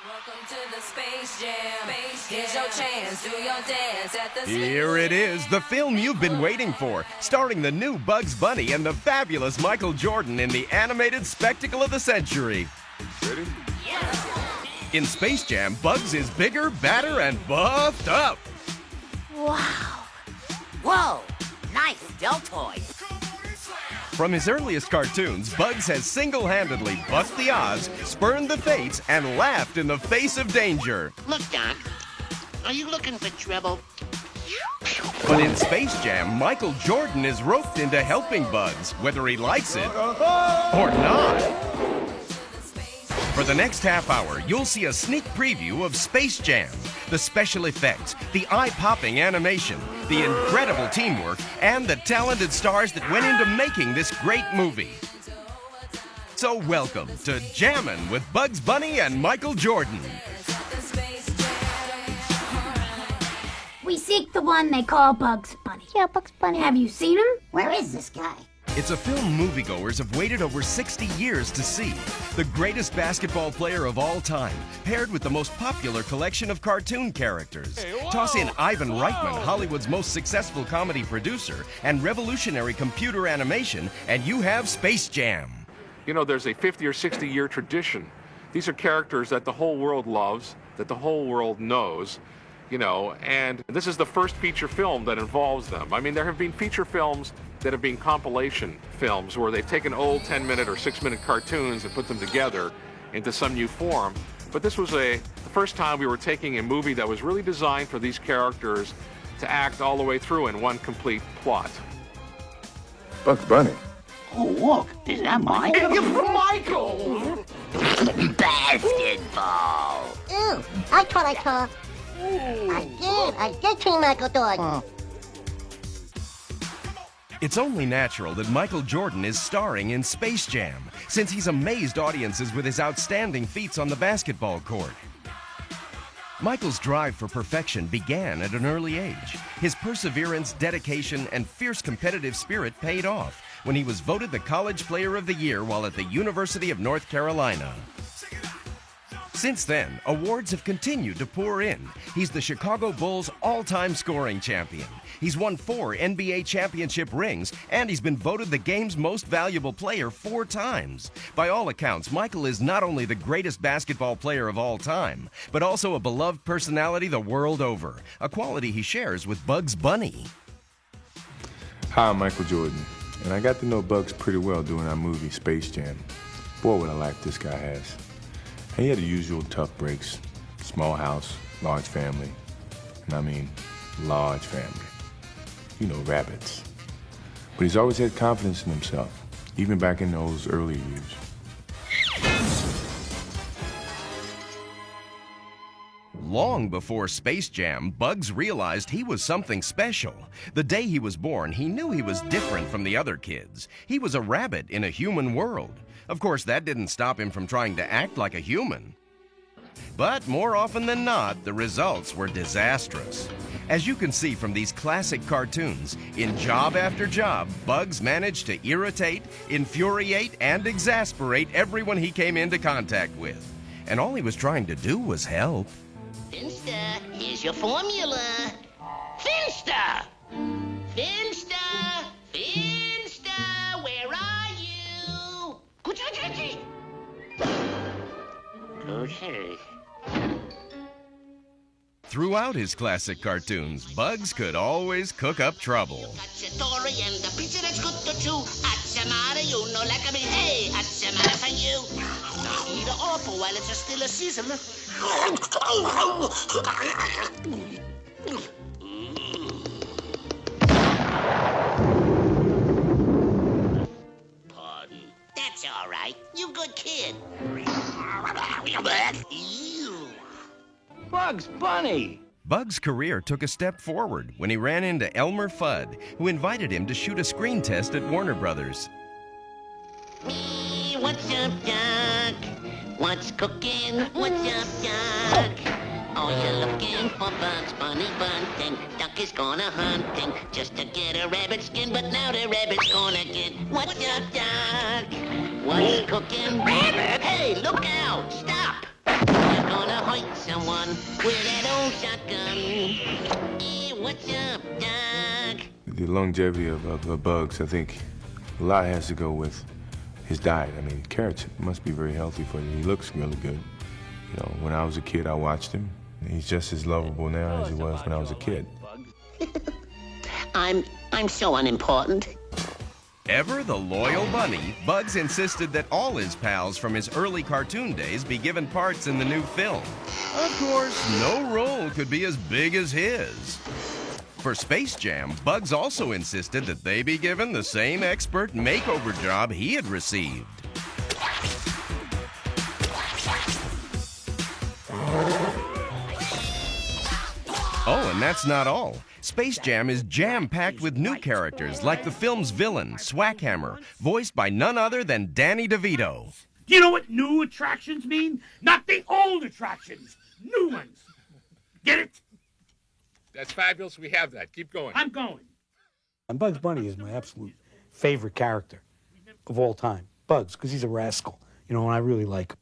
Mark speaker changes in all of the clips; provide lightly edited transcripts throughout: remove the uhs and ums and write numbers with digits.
Speaker 1: Welcome to the Space Jam. Here's your chance. Do your dance at the
Speaker 2: Here it is, the film you've been waiting for, starring the new Bugs Bunny and the fabulous Michael Jordan in the animated spectacle of the century.
Speaker 3: Ready?
Speaker 2: In Space Jam, Bugs is bigger, badder, and buffed up.
Speaker 4: Wow. Whoa, nice deltoid.
Speaker 2: From his earliest cartoons, Bugs has single-handedly bucked the odds, spurned the fates, and laughed in the face of danger.
Speaker 5: Look, Doc, are you looking for trouble?
Speaker 2: But in Space Jam, Michael Jordan is roped into helping Bugs, whether he likes it or not. For the next half hour, you'll see a sneak preview of Space Jam, the special effects, the eye-popping animation, the incredible teamwork, and the talented stars that went into making this great movie. So welcome to Jammin' with Bugs Bunny and Michael Jordan.
Speaker 6: We seek the one they call Bugs Bunny.
Speaker 4: Yeah, Bugs Bunny.
Speaker 6: Have you seen him?
Speaker 4: Where is this guy?
Speaker 2: It's a film moviegoers have waited over 60 years to see. The greatest basketball player of all time, paired with the most popular collection of cartoon characters. Toss in Ivan Reitman, Hollywood's most successful comedy producer, and revolutionary computer animation, and you have Space Jam.
Speaker 3: You know, there's a 50 or 60-year tradition. These are characters that the whole world loves, that the whole world knows, you know, and this is the first feature film that involves them. I mean, there have been feature films that have been compilation films where they've taken old 10-minute or 6-minute cartoons and put them together into some new form. But this was the first time we were taking a movie that was really designed for these characters to act all the way through in one complete plot.
Speaker 7: Bugs Bunny.
Speaker 5: Oh, look, is that Mike?
Speaker 7: Michael!
Speaker 5: Basketball.
Speaker 4: Ooh, I saw. I did see Michael Jordan.
Speaker 2: It's only natural that Michael Jordan is starring in Space Jam, since he's amazed audiences with his outstanding feats on the basketball court. Michael's drive for perfection began at an early age. His perseverance, dedication, and fierce competitive spirit paid off when he was voted the College Player of the Year while at the University of North Carolina. Since then, awards have continued to pour in. He's the Chicago Bulls' all-time scoring champion. He's won 4 NBA championship rings, and he's been voted the game's most valuable player 4 times. By all accounts, Michael is not only the greatest basketball player of all time, but also a beloved personality the world over, a quality he shares with Bugs Bunny.
Speaker 7: Hi, I'm Michael Jordan, and I got to know Bugs pretty well doing our movie Space Jam. Boy, what a life this guy has. And he had the usual tough breaks. Small house, large family. And I mean, large family. You know, rabbits. But he's always had confidence in himself, even back in those early years.
Speaker 2: Long before Space Jam, Bugs realized he was something special. The day he was born, he knew he was different from the other kids. He was a rabbit in a human world. Of course, that didn't stop him from trying to act like a human. But more often than not, the results were disastrous. As you can see from these classic cartoons, in job after job, Bugs managed to irritate, infuriate, and exasperate everyone he came into contact with. And all he was trying to do was help.
Speaker 5: Finster, here's your formula. Finster! Finster! Finster! Where are you? Okay.
Speaker 2: Throughout his classic cartoons, Bugs could always cook up trouble.
Speaker 5: And the pizza that's good to chew. Atsamara, you know, like I mean, hey, Atsamara for you. Eat it awful while it's still a season. Pardon. That's all right. You good kid. Ew.
Speaker 8: Bugs Bunny!
Speaker 2: Bugs' career took a step forward when he ran into Elmer Fudd, who invited him to shoot a screen test at Warner Brothers.
Speaker 5: Me, what's up, Doc? What's cooking? What's up, Doc? Oh, you're looking for Bugs Bunny bunting. Duck is gonna hunting just to get a rabbit skin, but now the rabbit's gonna get. What's up, Doc? What's cooking? Rabbit! Hey, look out! Stop! You're gonna hurt someone with that old shotgun. Hey, what's up, Doc?
Speaker 7: The longevity of Bugs, I think a lot has to go with his diet. I mean, carrots must be very healthy for you. He looks really good. You know, when I was a kid, I watched him. He's just as lovable now as he was when I was a kid.
Speaker 5: I'm so unimportant.
Speaker 2: Ever the loyal bunny, Bugs insisted that all his pals from his early cartoon days be given parts in the new film. Of course, no role could be as big as his. For Space Jam, Bugs also insisted that they be given the same expert makeover job he had received. Oh, and that's not all. Space Jam is jam-packed with new characters like the film's villain, Swackhammer, voiced by none other than Danny DeVito.
Speaker 9: Do you know what new attractions mean? Not the old attractions, new ones. Get it?
Speaker 3: That's fabulous. We have that. Keep going.
Speaker 9: I'm going.
Speaker 10: And Bugs Bunny is my absolute favorite character of all time. Bugs, because he's a rascal, you know, and I really like him.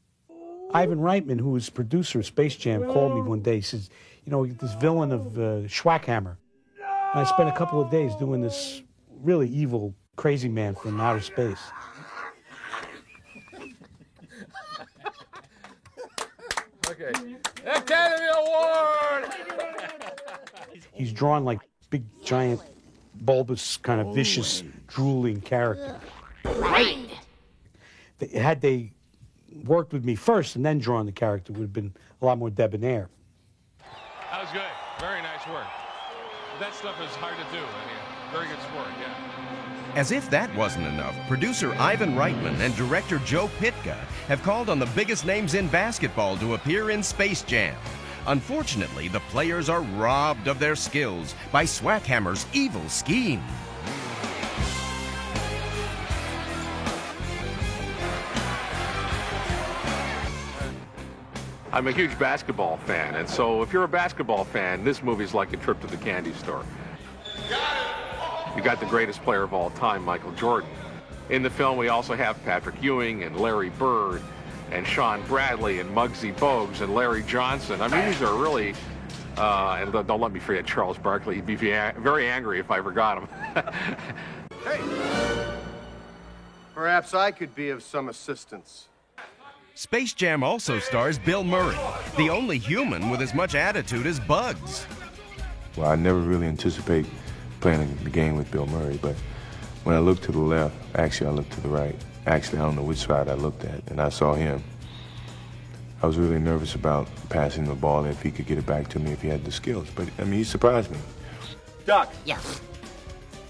Speaker 10: Ivan Reitman, who was producer of Space Jam, called me one day. He says, you know, this villain of Schwackhammer. And I spent a couple of days doing this really evil, crazy man from outer space.
Speaker 3: Okay. Academy Award!
Speaker 10: He's drawn like big, giant, bulbous, kind of vicious, drooling character.
Speaker 6: Right.
Speaker 10: Had they worked with me first and then drawn the character, it would have been a lot more debonair.
Speaker 3: That was good. Very nice work. That stuff is hard to do. I mean, very good sport, yeah.
Speaker 2: As if that wasn't enough, producer Ivan Reitman and director Joe Pytka have called on the biggest names in basketball to appear in Space Jam. Unfortunately, the players are robbed of their skills by Swackhammer's evil scheme.
Speaker 3: I'm a huge basketball fan, and so if you're a basketball fan, this movie's like a trip to the candy store. You got the greatest player of all time, Michael Jordan. In the film, we also have Patrick Ewing and Larry Bird and Sean Bradley and Muggsy Bogues and Larry Johnson. I mean, these are really, and don't let me forget Charles Barkley. He'd be very angry if I forgot him.
Speaker 11: Hey, perhaps I could be of some assistance.
Speaker 2: Space Jam also stars Bill Murray, the only human with as much attitude as Bugs.
Speaker 7: Well, I never really anticipate playing the game with Bill Murray, but when I looked to the left, actually I looked to the right. Actually, I don't know which side I looked at, and I saw him. I was really nervous about passing the ball, if he could get it back to me, if he had the skills. But, I mean, he surprised me.
Speaker 11: Doc.
Speaker 5: Yeah.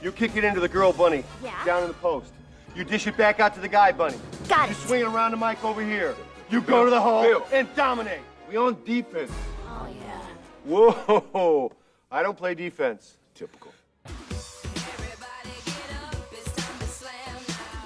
Speaker 11: You kick it into the girl bunny.
Speaker 6: Yeah.
Speaker 11: Down in the post. You dish it back out to the guy bunny.
Speaker 6: Got
Speaker 11: You
Speaker 6: it.
Speaker 11: swing it around the mic over here. You go to the hole and dominate. We on defense.
Speaker 6: Oh, yeah.
Speaker 11: Whoa. I don't play defense. Typical.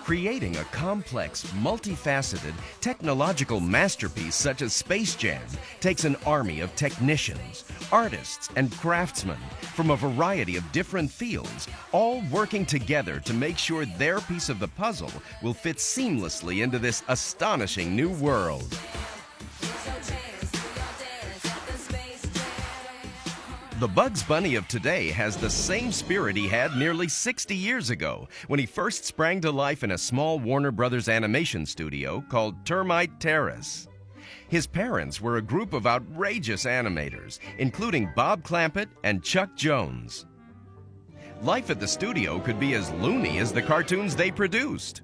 Speaker 2: Creating a complex, multifaceted, technological masterpiece such as Space Jam takes an army of technicians, artists, and craftsmen from a variety of different fields, all working together to make sure their piece of the puzzle will fit seamlessly into this astonishing new world. The Bugs Bunny of today has the same spirit he had nearly 60 years ago when he first sprang to life in a small Warner Brothers animation studio called Termite Terrace. His parents were a group of outrageous animators, including Bob Clampett and Chuck Jones. Life at the studio could be as loony as the cartoons they produced.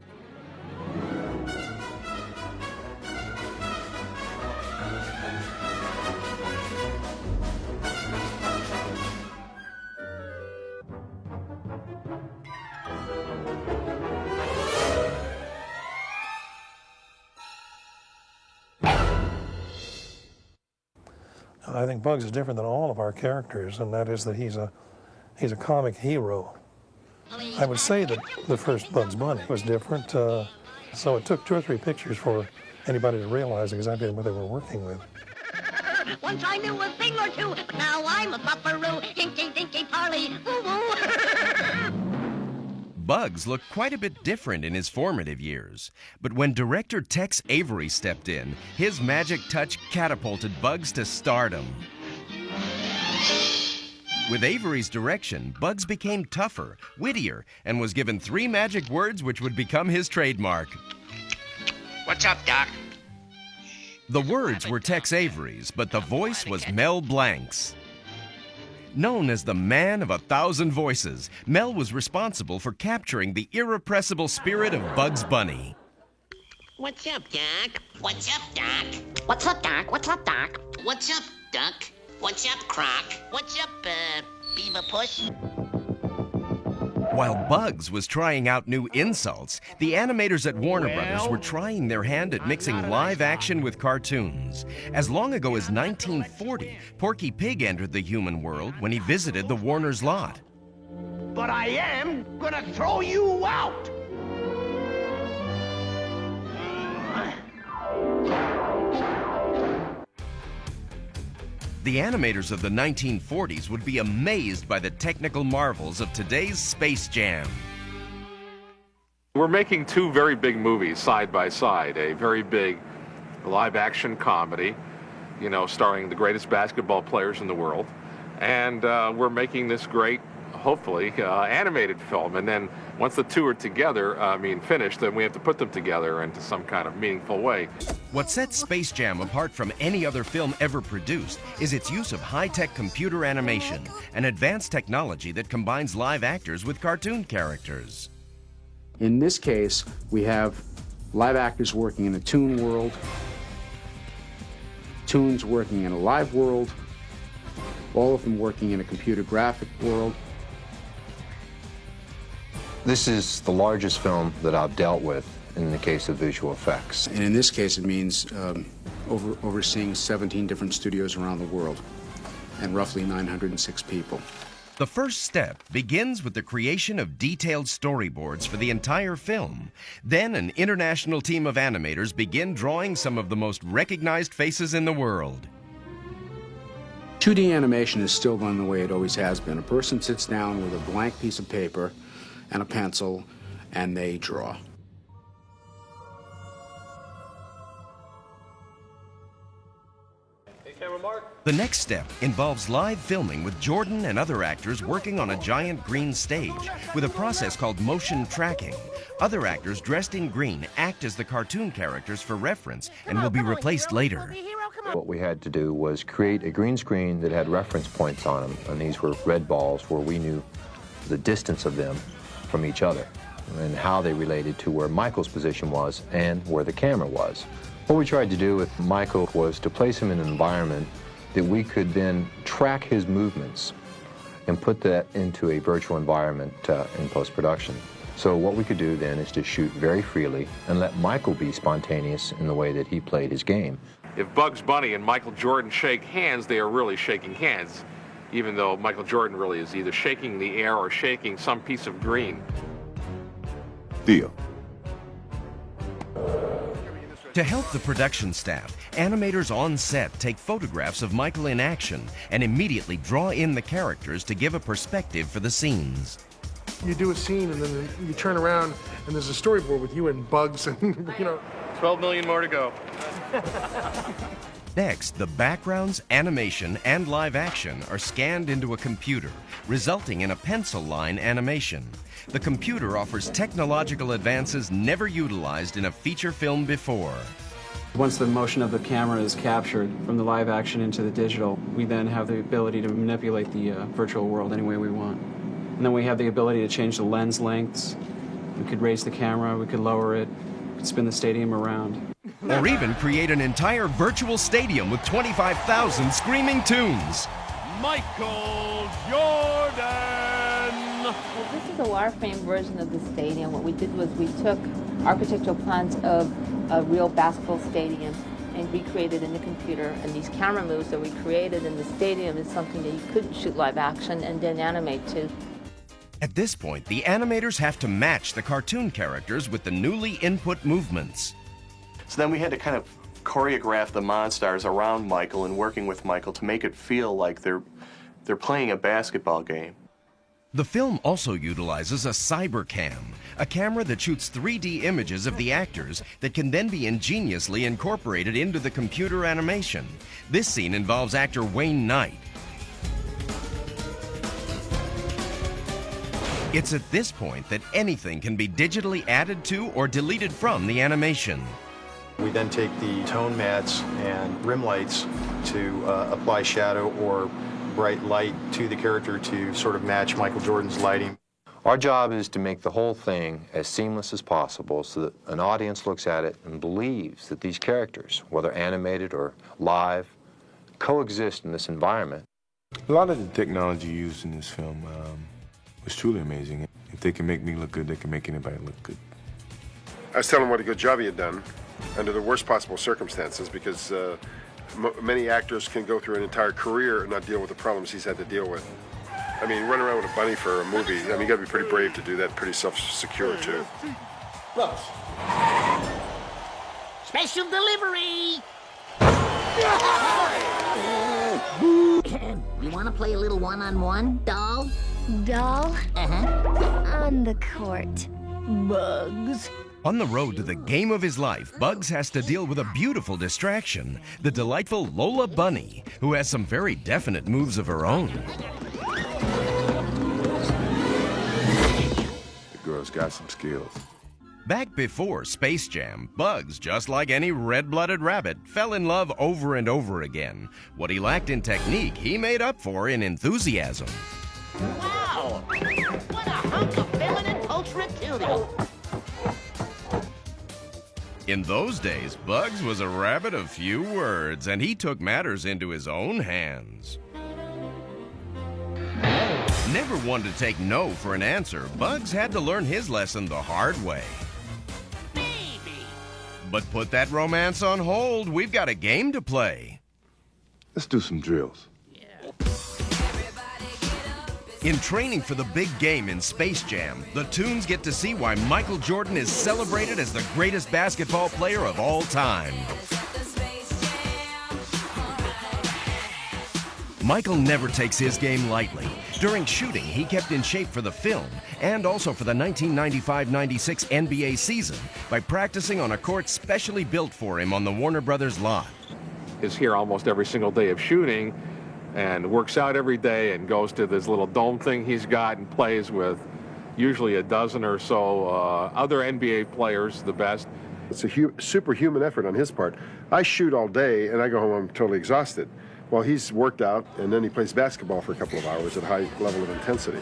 Speaker 12: I think Bugs is different than all of our characters, and that is that he's a comic hero. I would say that the first Bugs Bunny was different, so it took 2 or 3 pictures for anybody to realize exactly what they were working with.
Speaker 5: Once I knew a thing or two, but now I'm a buffaroo. Dinky, dinky, parley, woo-woo.
Speaker 2: Bugs looked quite a bit different in his formative years. But when director Tex Avery stepped in, his magic touch catapulted Bugs to stardom. With Avery's direction, Bugs became tougher, wittier, and was given 3 magic words which would become his trademark.
Speaker 5: What's up, Doc?
Speaker 2: The words were Tex Avery's, but the voice was Mel Blanc's. Known as the man of 1,000 voices, Mel was responsible for capturing the irrepressible spirit of Bugs Bunny.
Speaker 5: What's up, Doc? What's up, Doc?
Speaker 4: What's up, Doc? What's up, Doc?
Speaker 5: What's up, Duck? What's up, Croc? What's up, Beaver Puss?
Speaker 2: While Bugs was trying out new insults, the animators at Warner Brothers were trying their hand at mixing live action with cartoons. As long ago as 1940, Porky Pig entered the human world when he visited the Warner's lot.
Speaker 8: But I am gonna throw you out!
Speaker 2: The animators of the 1940s would be amazed by the technical marvels of today's Space Jam.
Speaker 3: We're making 2 very big movies side by side. A very big live-action comedy, you know, starring the greatest basketball players in the world. And we're making this great, hopefully, animated film. And then once the 2 are together, finished, then we have to put them together into some kind of meaningful way.
Speaker 2: What sets Space Jam apart from any other film ever produced is its use of high-tech computer animation, an advanced technology that combines live actors with cartoon characters.
Speaker 13: In this case, we have live actors working in a toon world, toons working in a live world, all of them working in a computer graphic world.
Speaker 14: This is the largest film that I've dealt with in the case of visual effects.
Speaker 13: And in this case, it means overseeing 17 different studios around the world and roughly 906 people.
Speaker 2: The first step begins with the creation of detailed storyboards for the entire film. Then an international team of animators begin drawing some of the most recognized faces in the world.
Speaker 13: 2D animation is still done the way it always has been. A person sits down with a blank piece of paper and a pencil, and they draw.
Speaker 2: The next step involves live filming with Jordan and other actors working on a giant green stage with a process called motion tracking. Other actors dressed in green act as the cartoon characters for reference and will be replaced later.
Speaker 14: What we had to do was create a green screen that had reference points on them, and these were red balls where we knew the distance of them from each other and how they related to where Michael's position was and where the camera was. What we tried to do with Michael was to place him in an environment that we could then track his movements and put that into a virtual environment in post-production. So what we could do then is to shoot very freely and let Michael be spontaneous in the way that he played his game.
Speaker 3: If Bugs Bunny and Michael Jordan shake hands, they are really shaking hands, even though Michael Jordan really is either shaking the air or shaking some piece of green.
Speaker 14: Deal.
Speaker 2: To help the production staff, animators on set take photographs of Michael in action and immediately draw in the characters to give a perspective for the scenes.
Speaker 15: You do a scene and then you turn around and there's a storyboard with you and Bugs and, 12 million more to go.
Speaker 2: Next, the backgrounds, animation, and live action are scanned into a computer, resulting in a pencil line animation. The computer offers technological advances never utilized in a feature film before.
Speaker 16: Once the motion of the camera is captured from the live action into the digital, we then have the ability to manipulate the virtual world any way we want. And then we have the ability to change the lens lengths. We could raise the camera, we could lower it, we could spin the stadium around.
Speaker 2: Or even create an entire virtual stadium with 25,000 screaming tunes.
Speaker 9: Michael Jordan!
Speaker 17: Well, this is a wireframe version of the stadium. What we did was we took architectural plans of a real basketball stadium and recreated in the computer. And these camera moves that we created in the stadium is something that you couldn't shoot live action and then animate to.
Speaker 2: At this point, the animators have to match the cartoon characters with the newly input movements.
Speaker 18: So then we had to kind of choreograph the monsters around Michael and working with Michael to make it feel like they're playing a basketball game.
Speaker 2: The film also utilizes a cybercam, a camera that shoots 3D images of the actors that can then be ingeniously incorporated into the computer animation. This scene involves actor Wayne Knight. It's at this point that anything can be digitally added to or deleted from the animation.
Speaker 19: We then take the tone mats and rim lights to apply shadow or bright light to the character to sort of match Michael Jordan's lighting.
Speaker 14: Our job is to make the whole thing as seamless as possible so that an audience looks at it and believes that these characters, whether animated or live, coexist in this environment.
Speaker 7: A lot of the technology used in this film was truly amazing. If they can make me look good, they can make anybody look good.
Speaker 20: I was telling him what a good job he had done under the worst possible circumstances, because many actors can go through an entire career and not deal with the problems he's had to deal with. I mean, running around with a bunny for a movie, I mean, you gotta be pretty brave to do that, pretty self-secure too.
Speaker 8: Bugs. Special delivery!
Speaker 5: You want to play a little one-on-one, doll?
Speaker 21: Doll?
Speaker 5: Uh-huh.
Speaker 21: On the court. Bugs.
Speaker 2: On the road to the game of his life, Bugs has to deal with a beautiful distraction, the delightful Lola Bunny, who has some very definite moves of her own.
Speaker 7: The girl's got some skills.
Speaker 2: Back before Space Jam, Bugs, just like any red-blooded rabbit, fell in love over and over again. What he lacked in technique, he made up for in enthusiasm.
Speaker 8: Wow! What a hunk of feminine ultra-cutie!
Speaker 2: In those days, Bugs was a rabbit of few words, and he took matters into his own hands. Never one to take no for an answer, Bugs had to learn his lesson the hard way.
Speaker 8: Baby!
Speaker 2: But put that romance on hold, we've got a game to play.
Speaker 7: Let's do some drills.
Speaker 2: In training for the big game in Space Jam, the Toons get to see why Michael Jordan is celebrated as the greatest basketball player of all time. Michael never takes his game lightly. During shooting, he kept in shape for the film and also for the 1995-96 NBA season by practicing on a court specially built for him on the Warner Brothers lot.
Speaker 3: Is here almost every single day of shooting and works out every day and goes to this little dome thing he's got and plays with usually a dozen or so other NBA players, the best.
Speaker 20: It's a superhuman effort on his part. I shoot all day and I go home, I'm totally exhausted. Well, he's worked out and then he plays basketball for a couple of hours at a high level of intensity.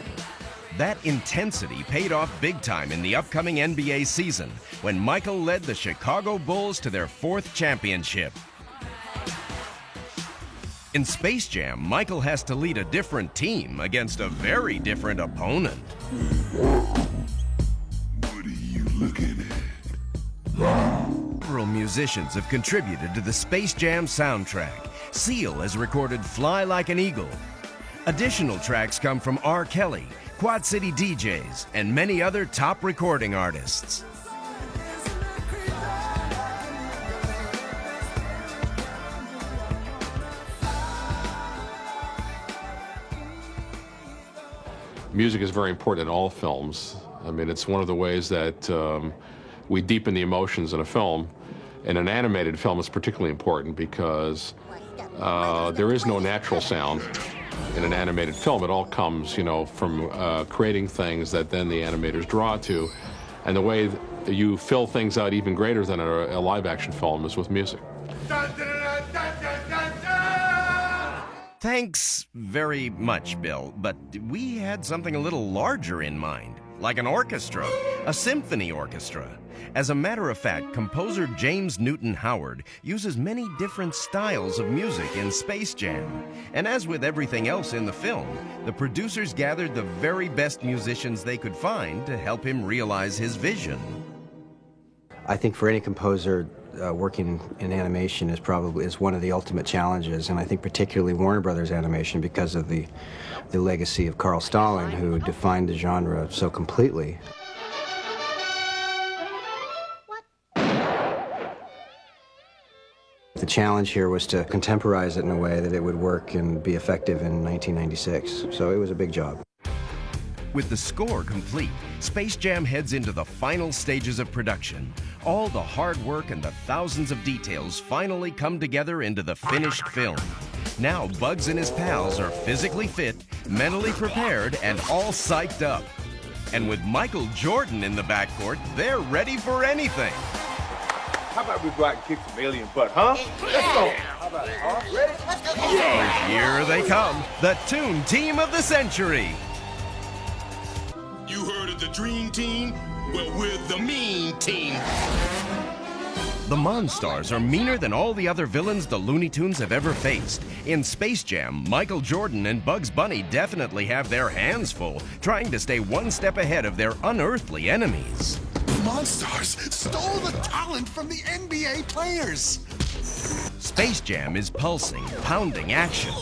Speaker 2: That intensity paid off big time in the upcoming NBA season when Michael led the Chicago Bulls to their 4th championship. In Space Jam, Michael has to lead a different team against a very different opponent.
Speaker 7: What are you looking at?
Speaker 2: Several musicians have contributed to the Space Jam soundtrack. Seal has recorded Fly Like an Eagle. Additional tracks come from R. Kelly, Quad City DJs, and many other top recording artists.
Speaker 3: Music is very important in all films. I mean, it's one of the ways that we deepen the emotions in a film. In an animated film, it's particularly important because there is no natural sound in an animated film. It all comes, you know, from creating things that then the animators draw to. And the way you fill things out even greater than a live-action film is with music.
Speaker 2: Thanks very much, Bill, but we had something a little larger in mind, like an orchestra, a symphony orchestra. As a matter of fact, composer James Newton Howard uses many different styles of music in Space Jam. And as with everything else in the film, the producers gathered the very best musicians they could find to help him realize his vision.
Speaker 22: I think for any composer, working in animation is one of the ultimate challenges, and I think particularly Warner Brothers animation because of the legacy of Carl Stalling, who defined the genre so completely. The challenge here was to contemporize it in a way that it would work and be effective in 1996, so it was a big job.
Speaker 2: With the score complete, Space Jam heads into the final stages of production. All the hard work and the thousands of details finally come together into the finished film. Now Bugs and his pals are physically fit, mentally prepared, and all psyched up. And with Michael Jordan in the backcourt, they're ready for anything.
Speaker 11: How about we go out and kick some alien butt, huh? Let's go. How about it, huh? Ready? Let's go.
Speaker 2: Yeah. Here they come, the Toon Team of the Century.
Speaker 1: You heard of the Dream Team? Well, we're the Mean Team.
Speaker 2: The Monstars are meaner than all the other villains the Looney Tunes have ever faced. In Space Jam, Michael Jordan and Bugs Bunny definitely have their hands full, trying to stay one step ahead of their unearthly enemies.
Speaker 1: Monstars stole the talent from the NBA players.
Speaker 2: Space Jam is pulsing, pounding action,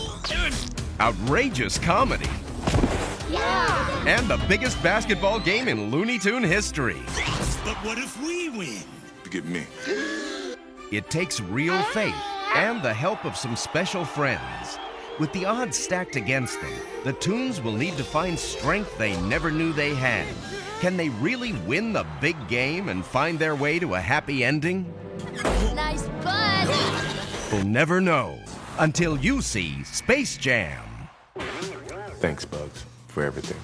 Speaker 2: outrageous comedy, and the biggest basketball game in Looney Tune history.
Speaker 1: But what if we win? Forget me.
Speaker 2: It takes real faith and the help of some special friends. With the odds stacked against them, the Toons will need to find strength they never knew they had. Can they really win the big game and find their way to a happy ending?
Speaker 21: Nice butt!
Speaker 2: We'll never know until you see Space Jam.
Speaker 7: Thanks, Bugs, for everything.